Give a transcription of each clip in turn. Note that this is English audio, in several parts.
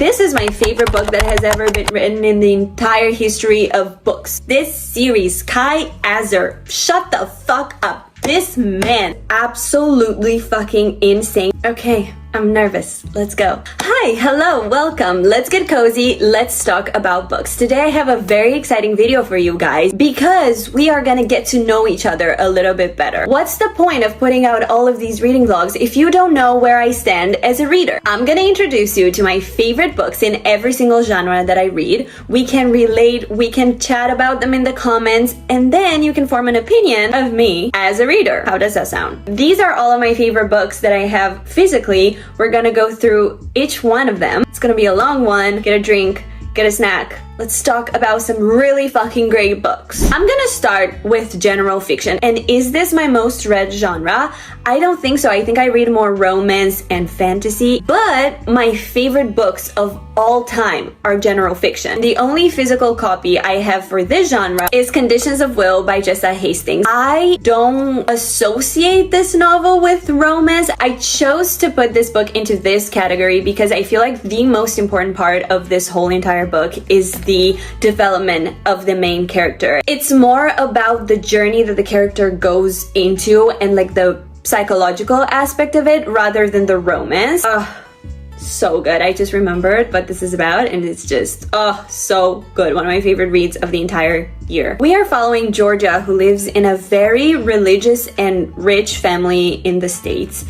This is my favorite book that has ever been written in the entire history of books. This series, Kai Azar, shut the fuck up. This man, absolutely fucking insane. Okay, I'm nervous. Let's go. Hi, hello, welcome. Let's get cozy. Let's talk about books. Today I have a very exciting video for you guys because we are gonna get to know each other a little bit better. What's the point of putting out all of these reading vlogs if you don't know where I stand as a reader? I'm gonna introduce you to my favorite books in every single genre that I read. We can relate, we can chat about them in the comments, and then you can form an opinion of me as a reader. How does that sound? These are all of my favorite books that I have physically. We're gonna go through each one of them. It's gonna be a long one. Get a drink, get a snack. Let's talk about some really fucking great books. I'm gonna start with general fiction. And is this my most read genre? I don't think so. I think I read more romance and fantasy, but my favorite books of all time are general fiction. The only physical copy I have for this genre is Conditions of Will by Jessa Hastings. I don't associate this novel with romance. I chose to put this book into this category because I feel like the most important part of this whole entire book is the development of the main character. It's more about the journey that the character goes into and like the psychological aspect of it rather than the romance. So good. I just remembered what this is about and it's just so good. One of my favorite reads of the entire year. We are following Georgia, who lives in a very religious and rich family in the States.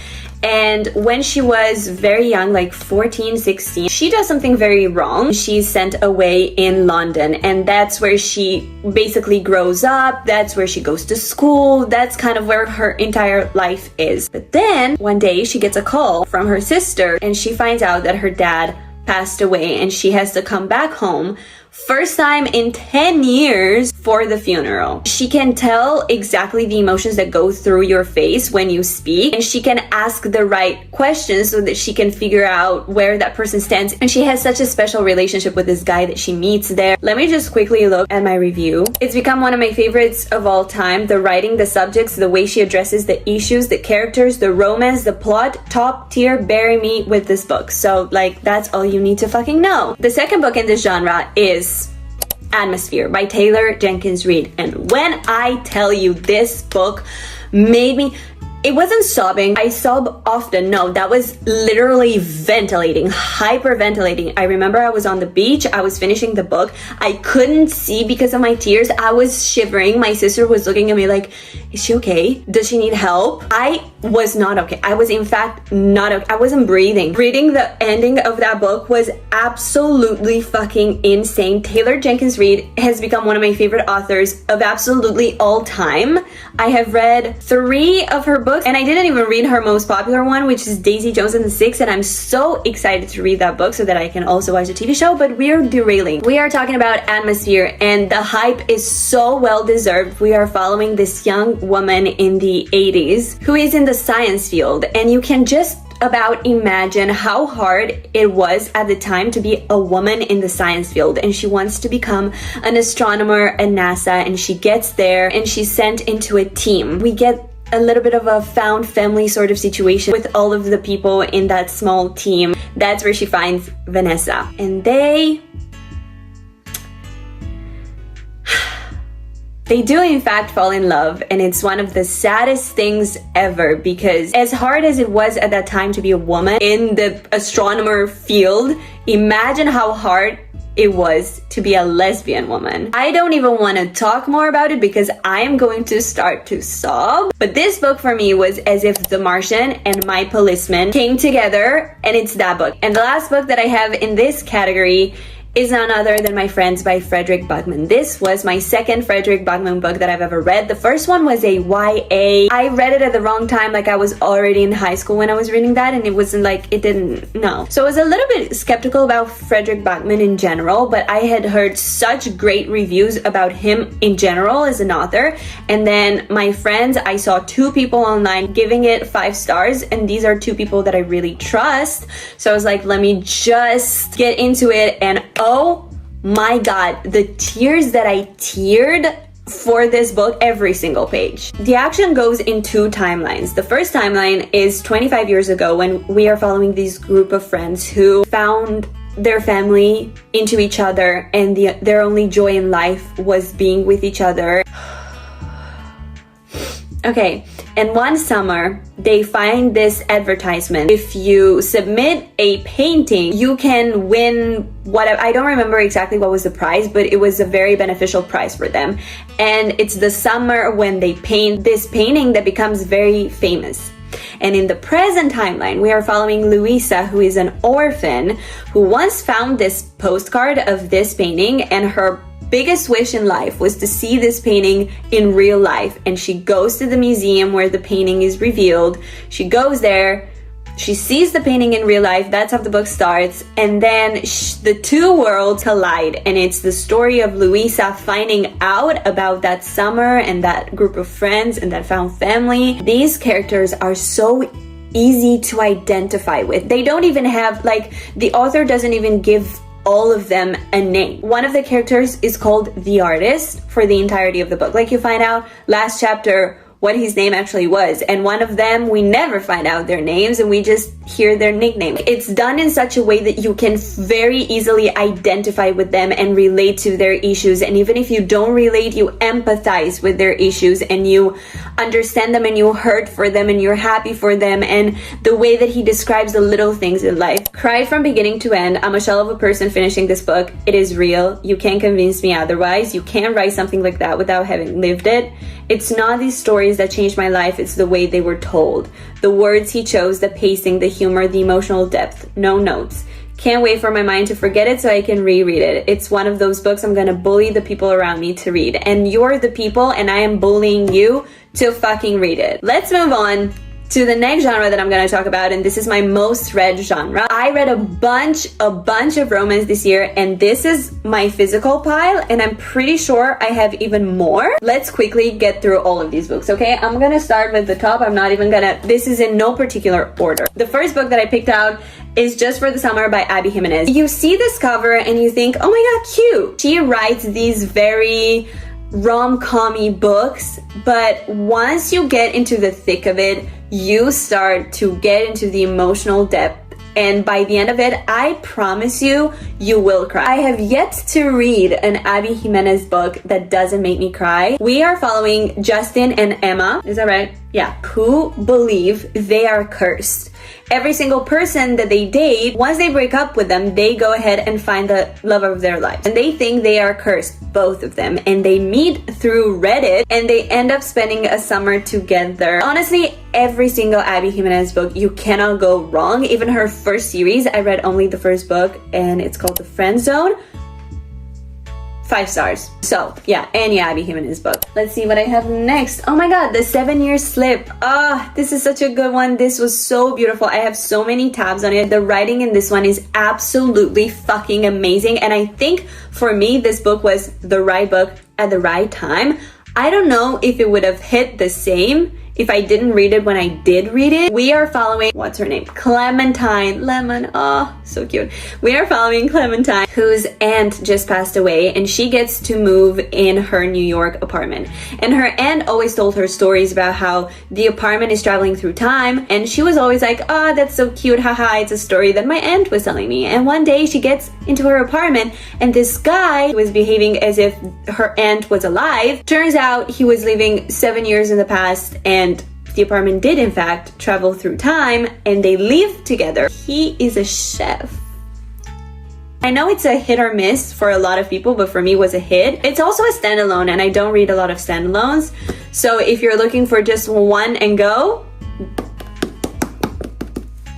And when she was very young, like 14, 16, she does something very wrong. She's sent away in London, and that's where she basically grows up. That's where she goes to school. That's kind of where her entire life is. But then one day she gets a call from her sister and she finds out that her dad passed away and she has to come back home. First time in 10 years for the funeral. She can tell exactly the emotions that go through your face when you speak, and she can ask the right questions so that she can figure out where that person stands. And she has such a special relationship with this guy that she meets there. Let me just quickly look at my review. It's become one of my favorites of all time. The writing, the subjects, the way she addresses the issues, the characters, the romance, the plot, top tier. Bury me with this book. So like, that's all you need to fucking know. The second book in this genre is Atmosphere by Taylor Jenkins Reid. And when I tell you this book made me, it wasn't sobbing. I sob often. No, that was literally ventilating, hyperventilating. I remember I was on the beach. I was finishing the book. I couldn't see because of my tears. I was shivering. My sister was looking at me like, is she okay? Does she need help? I was not okay. I was in fact not okay. I wasn't breathing. Reading the ending of that book was absolutely fucking insane. Taylor Jenkins Reid has become one of my favorite authors of absolutely all time. I have read 3 of her books, and I didn't even read her most popular one, which is Daisy Jones and the Six, and I'm so excited to read that book so that I can also watch the TV show, but we're derailing. We are talking about Atmosphere, and the hype is so well deserved. We are following this young woman in the 80s who is in the science field, and you can just about imagine how hard it was at the time to be a woman in the science field, and she wants to become an astronomer at NASA, and she gets there and she's sent into a team. We get a little bit of a found family sort of situation with all of the people in that small team. That's where she finds Vanessa, and they do in fact fall in love, and it's one of the saddest things ever because as hard as it was at that time to be a woman in the astronomer field, imagine how hard it was to be a lesbian woman. I don't even want to talk more about it because I am going to start to sob. But this book for me was as if The Martian and My Policeman came together, and it's that book. And the last book that I have in this category is none other than My Friends by Frederick Backman. This was my second Frederick Backman book that I've ever read. The first one was a YA. I read it at the wrong time, like I was already in high school when I was reading that, and it wasn't like, it didn't, no. So I was a little bit skeptical about Frederick Backman in general, but I had heard such great reviews about him in general as an author. And then My Friends, I saw 2 people online giving it 5 stars, and these are 2 people that I really trust. So I was like, let me just get into it, and oh my god, the tears that I teared for this book, every single page. The action goes in 2 timelines. The first timeline is 25 years ago when we are following this group of friends who found their family into each other, and their only joy in life was being with each other. Okay, and one summer, they find this advertisement. If you submit a painting, you can win whatever. I don't remember exactly what was the prize, but it was a very beneficial prize for them. And it's the summer when they paint this painting that becomes very famous. And in the present timeline, we are following Luisa, who is an orphan, who once found this postcard of this painting, and her biggest wish in life was to see this painting in real life. And she goes to the museum where the painting is revealed. She goes there, she sees the painting in real life. That's how the book starts. And then the two worlds collide, and it's the story of Luisa finding out about that summer and that group of friends and that found family. These characters are so easy to identify with. They don't even have, like, the author doesn't even give all of them a name. One of the characters is called the artist for the entirety of the book. Like, you find out last chapter what his name actually was, and one of them we never find out their names, and we just hear their nickname. It's done in such a way that you can very easily identify with them and relate to their issues. And even if you don't relate, you empathize with their issues, and you understand them, and you hurt for them, and you're happy for them. And the way that he describes the little things in life. Cry from beginning to end. I'm a shell of a person finishing this book. It is real. You can't convince me otherwise. You can't write something like that without having lived it. It's not these stories that changed my life, it's the way they were told. The words he chose, the pacing, the humor, the emotional depth. No notes. Can't wait for my mind to forget it so I can reread it. It's one of those books I'm gonna bully the people around me to read. And you're the people, and I am bullying you to fucking read it. Let's move on to the next genre that I'm gonna talk about, and this is my most read genre. I read a bunch of romance this year, and this is my physical pile, and I'm pretty sure I have even more. Let's quickly get through all of these books, okay? I'm gonna start with the top. This is in no particular order. The first book that I picked out is Just for the Summer by Abby Jimenez. You see this cover and you think, oh my god, cute. She writes these very rom-com-y books, but once you get into the thick of it, you start to get into the emotional depth, and by the end of it, I promise you, you will cry. I have yet to read an Abby Jimenez book that doesn't make me cry. We are following Justin and Emma, is that right? Yeah, who believe they are cursed. Every single person that they date, once they break up with them, they go ahead and find the love of their life. And they think they are cursed, both of them. And they meet through Reddit, and they end up spending a summer together. Honestly, every single Abby Jimenez book, you cannot go wrong. Even her first series, I read only the first book, and it's called The Friend Zone. 5 stars. So yeah, any Abby Jimenez book. Let's see what I have next. Oh my god, The 7-Year Slip. This is such a good one. This was so beautiful. I have so many tabs on it. The writing in this one is absolutely fucking amazing, and I think for me this book was the right book at the right time. I don't know if it would have hit the same if I didn't read it when I did read it. We are following, what's her name? Clementine. Lemon. Oh, so cute. We are following Clementine, whose aunt just passed away, and she gets to move in her New York apartment. And her aunt always told her stories about how the apartment is traveling through time, and she was always like, oh, that's so cute, haha, it's a story that my aunt was telling me. And one day she gets into her apartment, and this guy was behaving as if her aunt was alive. Turns out he was living 7 years in the past, and the apartment did in fact travel through time, and they live together. He is a chef. I know it's a hit or miss for a lot of people, but for me it was a hit. It's also a standalone, and I don't read a lot of standalones. So if you're looking for just one and go,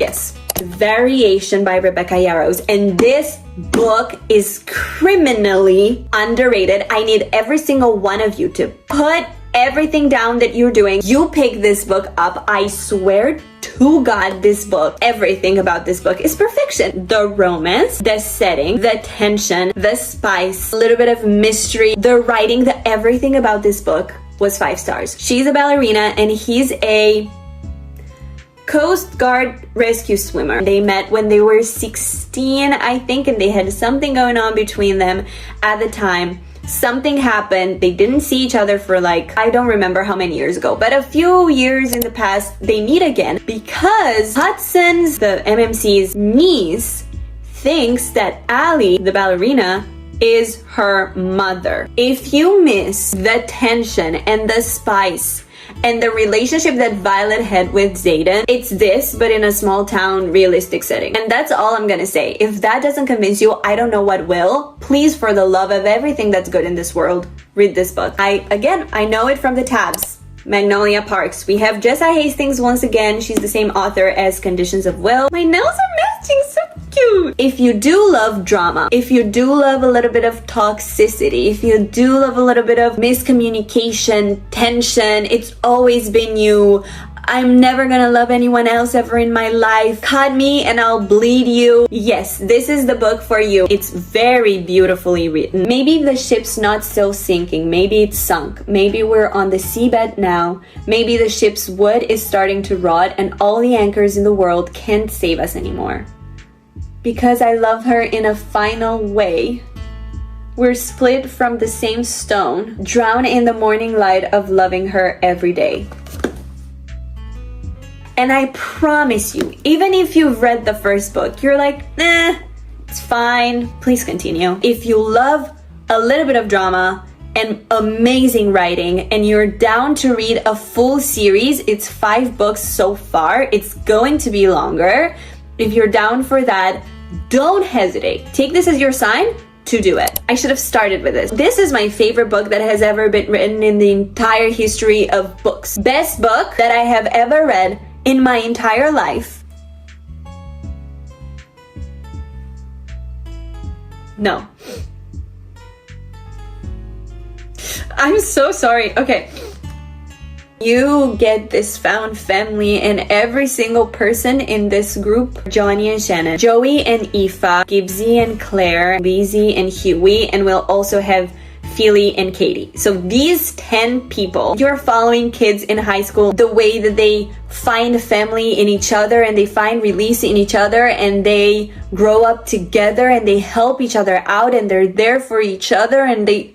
yes. Variation by Rebecca Yarros. And this book is criminally underrated. I need every single one of you to put everything down that you're doing. You pick this book up. I swear to God, this book, everything about this book is perfection. The romance, the setting, the tension, the spice, a little bit of mystery, the writing, the everything about this book was 5 stars. She's a ballerina and he's a Coast Guard rescue swimmer. They met when they were 16, I think, and they had something going on between them at the time. Something happened. They didn't see each other for like, I don't remember how many years ago, but a few years in the past, they meet again because Hudson's, the MMC's niece, thinks that Ali, the ballerina, is her mother. If you miss the tension and the spice and the relationship that Violet had with Zayden, it's this, but in a small town, realistic setting. And that's all I'm gonna say. If that doesn't convince you, I don't know what will. Please, for the love of everything that's good in this world, read this book. I know it from the tabs. Magnolia Parks. We have Jessa Hastings once again. She's the same author as Conditions of Will. My nails are matching, so cute. If you do love drama, if you do love a little bit of toxicity, if you do love a little bit of miscommunication, tension, it's always been you, I'm never gonna love anyone else ever in my life, cut me and I'll bleed you. Yes, this is the book for you. It's very beautifully written. Maybe the ship's not still sinking. Maybe it's sunk. Maybe we're on the seabed now. Maybe the ship's wood is starting to rot and all the anchors in the world can't save us anymore. Because I love her in a final way. We're split from the same stone, drown in the morning light of loving her every day. And I promise you, even if you've read the first book, you're like, nah, it's fine, please continue. If you love a little bit of drama and amazing writing and you're down to read a full series, it's 5 books so far, it's going to be longer. If you're down for that, don't hesitate. Take this as your sign to do it. I should have started with this. This is my favorite book that has ever been written in the entire history of books. Best book that I have ever read in my entire life. No. I'm so sorry. Okay. You get this found family and every single person in this group, Johnny and Shannon, Joey and Aoife, Gibbsy and Claire, Lizzie and Huey, and we'll also have Philly and Katie. So these 10 people, you're following kids in high school, the way that they find family in each other and they find release in each other and they grow up together and they help each other out and they're there for each other and they,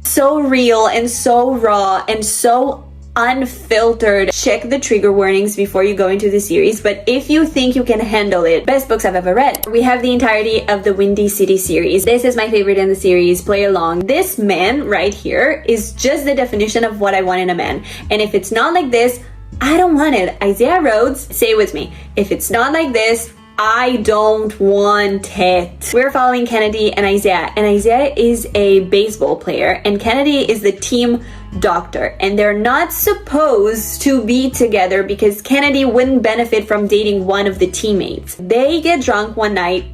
so real and so raw and so unfiltered. Check the trigger warnings before you go into the series, but if you think you can handle it, best books I've ever read. We have the entirety of the Windy City series. This is my favorite in the series. Play along. This man right here is just the definition of what I want in a man, and if it's not like this, I don't want it. Isaiah Rhodes, say it with me. If it's not like this, I don't want it. We're following Kennedy and Isaiah is a baseball player and Kennedy is the team doctor, and they're not supposed to be together because Kennedy wouldn't benefit from dating one of the teammates. They get drunk one night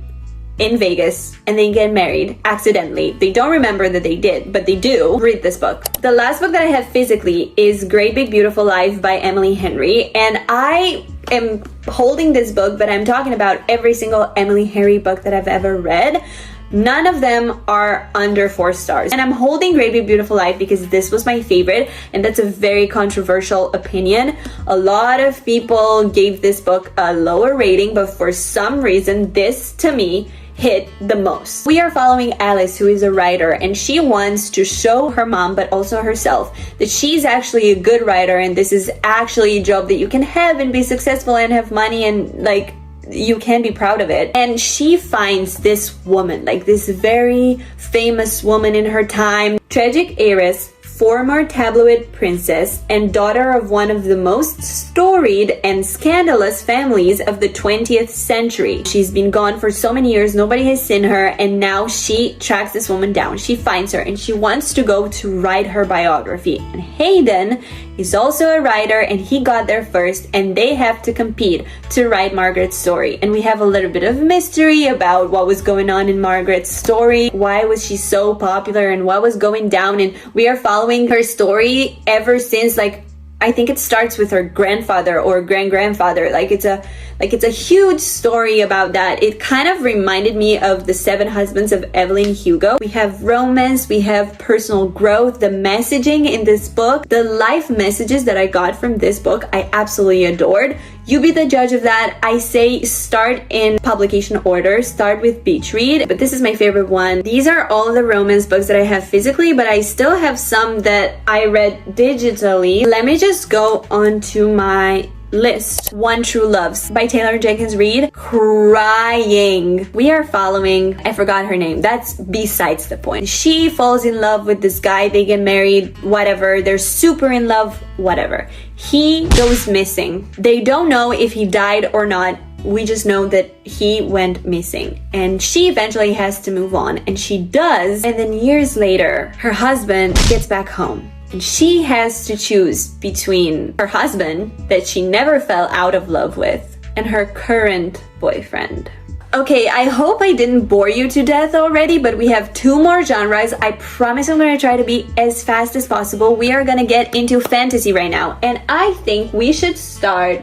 in Vegas and they get married accidentally. They don't remember that they did, but they do. Read this book. The last book that I have physically is Great Big Beautiful Life by Emily Henry, and I am holding this book, but I'm talking about every single Emily Henry book that I've ever read. None of them are under 4 stars. And I'm holding Great Big Beautiful Life because this was my favorite, and that's a very controversial opinion. A lot of people gave this book a lower rating, but for some reason, this to me hit the most. We are following Alice, who is a writer, and she wants to show her mom, but also herself, that she's actually a good writer and this is actually a job that you can have and be successful and have money and like you can be proud of it. And she finds this woman, like this very famous woman in her time, tragic heiress, former tabloid princess, and daughter of one of the most storied and scandalous families of the 20th century. She's been gone for so many years, nobody has seen her, and now she tracks this woman down. She finds her and she wants to go to write her biography. And Hayden is also a writer and he got there first, and they have to compete to write Margaret's story. And we have a little bit of mystery about what was going on in Margaret's story. Why was she so popular and what was going down? And we are following her story ever since, like, I think it starts with her grandfather or grandfather. Like it's a huge story about that. It kind of reminded me of The 7 Husbands of Evelyn Hugo. We have romance, we have personal growth, the messaging in this book, the life messages that I got from this book, I absolutely adored. You be the judge of that. I say start in publication order. Start with Beach Read, but this is my favorite one. These are all the romance books that I have physically, but I still have some that I read digitally. Let me just go onto my list, One True Loves by Taylor Jenkins Reid, crying. We are following, I forgot her name, that's besides the point. She falls in love with this guy, they get married, whatever, they're super in love, whatever. He goes missing. They don't know if he died or not. We just know that he went missing, and she eventually has to move on, and she does. And then years later, her husband gets back home, and she has to choose between her husband that she never fell out of love with and her current boyfriend. Okay, I hope I didn't bore you to death already, but we have 2 more genres. I promise I'm gonna try to be as fast as possible. We are gonna get into fantasy right now, and I think we should start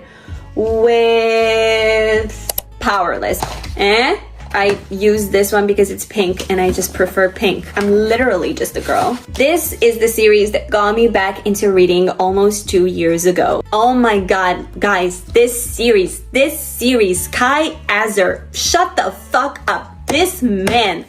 with Powerless. I use this one because it's pink and I just prefer pink. I'm literally just a girl. This is the series that got me back into reading almost 2 years ago. Oh my god, guys, this series, Kai Azar, shut the fuck up. This man.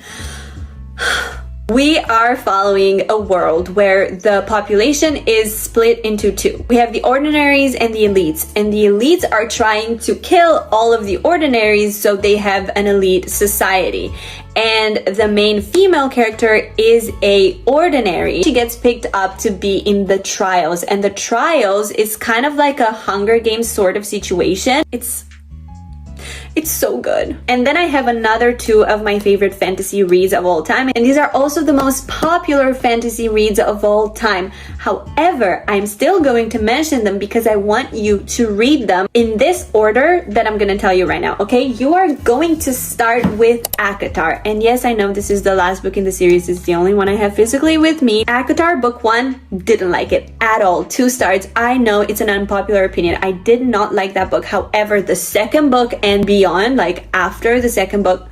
We are following a world where the population is split into 2. We have the ordinaries and the elites, and the elites are trying to kill all of the ordinaries so they have an elite society. And the main female character is a ordinary. She gets picked up to be in the trials, and the trials is kind of like a Hunger Games sort of situation. It's so good. And then I have another 2 of my favorite fantasy reads of all time, and these are also the most popular fantasy reads of all time. However, I'm still going to mention them because I want you to read them in this order that I'm gonna tell you right now, okay? You are going to start with ACOTAR. And yes, I know this is the last book in the series. It's the only one I have physically with me. ACOTAR book 1, didn't like it at all. 2 stars. I know it's an unpopular opinion. I did not like that book. However, the second book and beyond, like after the second book,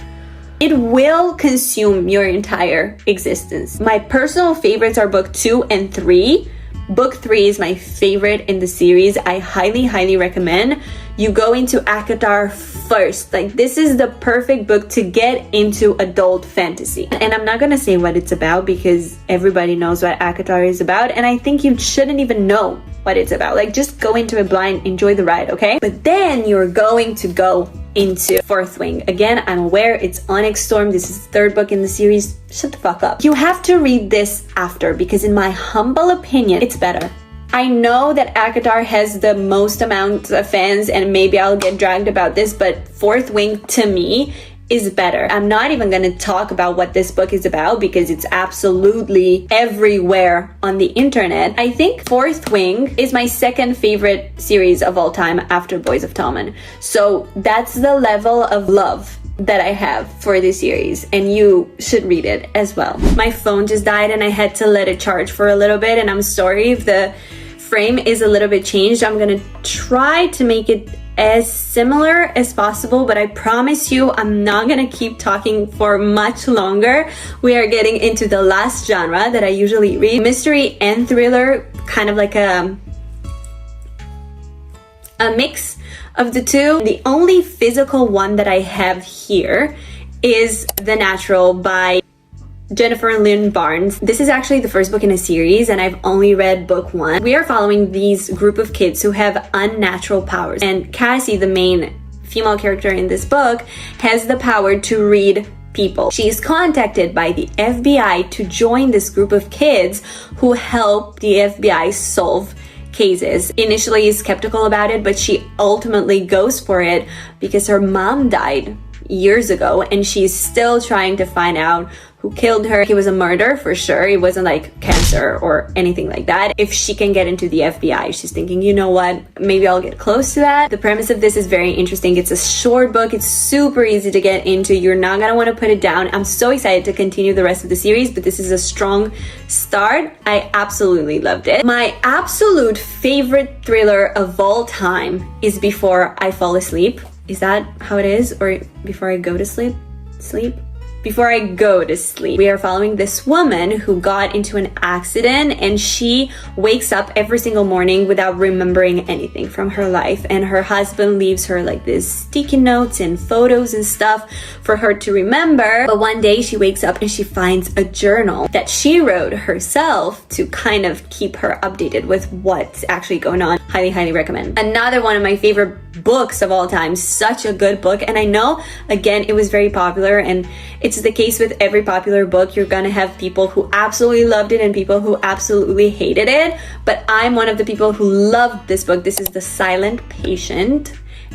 it will consume your entire existence. My personal favorites are book 2 and 3. Book 3 is my favorite in the series. I highly recommend you go into ACOTAR first. Like, this is the perfect book to get into adult fantasy. And I'm not gonna say what it's about because everybody knows what ACOTAR is about, and I think you shouldn't even know what it's about. Like, just go into it blind, enjoy the ride, okay? But then you're going to go into Fourth Wing. Again, I'm aware it's Onyx Storm. This is the 3rd book in the series. Shut the fuck up. You have to read this after because in my humble opinion, it's better. I know that ACOTAR has the most amount of fans and maybe I'll get dragged about this, but Fourth Wing to me is better. I'm not even going to talk about what this book is about because it's absolutely everywhere on the internet. I think Fourth Wing is my 2nd favorite series of all time after Boys of Tommen. So that's the level of love that I have for this series, and you should read it as well. My phone just died and I had to let it charge for a little bit, and I'm sorry if the frame is a little bit changed. I'm gonna try to make it as similar as possible, but I promise you I'm not gonna keep talking for much longer. We are getting into the last genre that I usually read, mystery and thriller, kind of like a mix of the 2. The only physical one that I have here is The Natural by Jennifer Lynn Barnes. This is actually the 1st book in a series and I've only read book 1. We are following these group of kids who have unnatural powers, and Cassie, the main female character in this book, has the power to read people. She is contacted by the FBI to join this group of kids who help the FBI solve cases. Initially is skeptical about it, but she ultimately goes for it because her mom died years ago and she's still trying to find out who killed her. It was a murder for sure. It wasn't like cancer or anything like that. If she can get into the FBI, she's thinking, you know what, maybe I'll get close to that. The premise of this is very interesting. It's a short book. It's super easy to get into. You're not gonna want to put it down. I'm so excited to continue the rest of the series, but this is a strong start. I absolutely loved it. My absolute favorite thriller of all time is Before I Fall Asleep. Is that how it is? Or Before I Go to Sleep? Before I Go to Sleep. We are following this woman who got into an accident and she wakes up every single morning without remembering anything from her life, and her husband leaves her like this sticky notes and photos and stuff for her to remember. But one day she wakes up and she finds a journal that she wrote herself to kind of keep her updated with what's actually going on. highly, highly recommend. Another one of my favorite books of all time, such a good book. And I know, again, it was very popular, and it's the case with every popular book. You're gonna have people who absolutely loved it and people who absolutely hated it. But I'm one of the people who loved this book. This is The Silent Patient.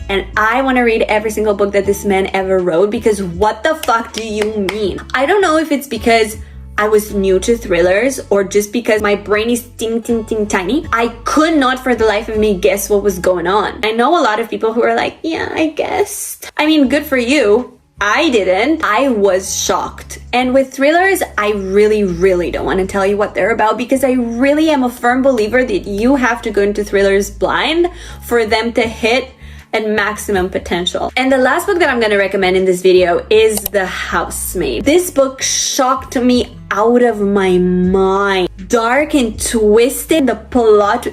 And I want to read every single book that this man ever wrote, because what the fuck do you mean? I don't know if it's because I was new to thrillers or just because my brain is ting tiny. I could not for the life of me guess what was going on. I know a lot of people who are like, yeah, I guessed. I mean, good for you. I didn't. I was shocked. And with thrillers, I really don't want to tell you what they're about, because I really am a firm believer that you have to go into thrillers blind for them to hit at maximum potential. And the last book that I'm going to recommend in this video is The Housemaid. This book shocked me out of my mind. Dark and twisted. The plot,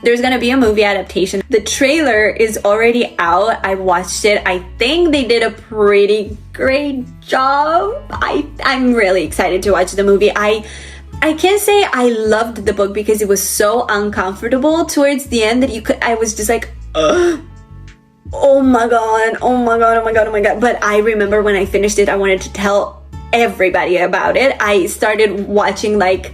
there's gonna be a movie adaptation. The trailer is already out. I watched it. I think they did a pretty great job. I'm really excited to watch the movie. I can't say I loved the book because it was so uncomfortable towards the end that I was just like, ugh. Oh my god. But I remember when I finished it, I wanted to tell everybody about it. I started watching like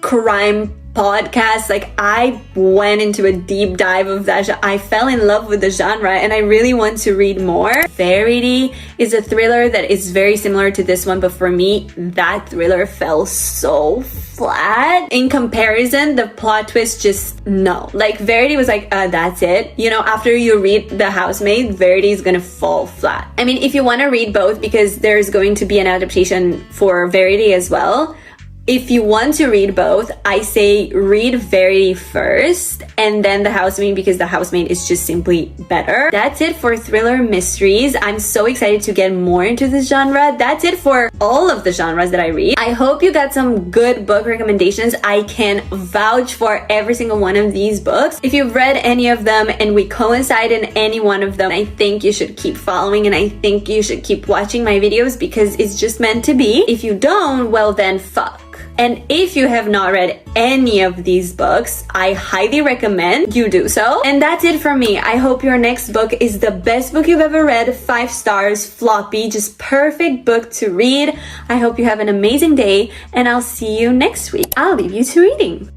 crime podcasts. Like, I went into a deep dive of that. I fell in love with the genre and I really want to read more. Verity is a thriller that is very similar to this one, but for me, that thriller fell so flat. In comparison, the plot twist just, no. Like, Verity was like, that's it. You know, after you read The Housemaid, Verity is gonna fall flat. I mean, if you want to read both, because there's going to be an adaptation for Verity as well, if you want to read both, I say read Verity first and then The Housemaid, because The Housemaid is just simply better. That's it for thriller mysteries. I'm so excited to get more into this genre. That's it for all of the genres that I read. I hope you got some good book recommendations. I can vouch for every single one of these books. If you've read any of them and we coincide in any one of them, I think you should keep following and I think you should keep watching my videos, because it's just meant to be. If you don't, well then fuck. And if you have not read any of these books, I highly recommend you do so. And that's it from me. I hope your next book is the best book you've ever read. 5 stars, floppy, just perfect book to read. I hope you have an amazing day and I'll see you next week. I'll leave you to reading.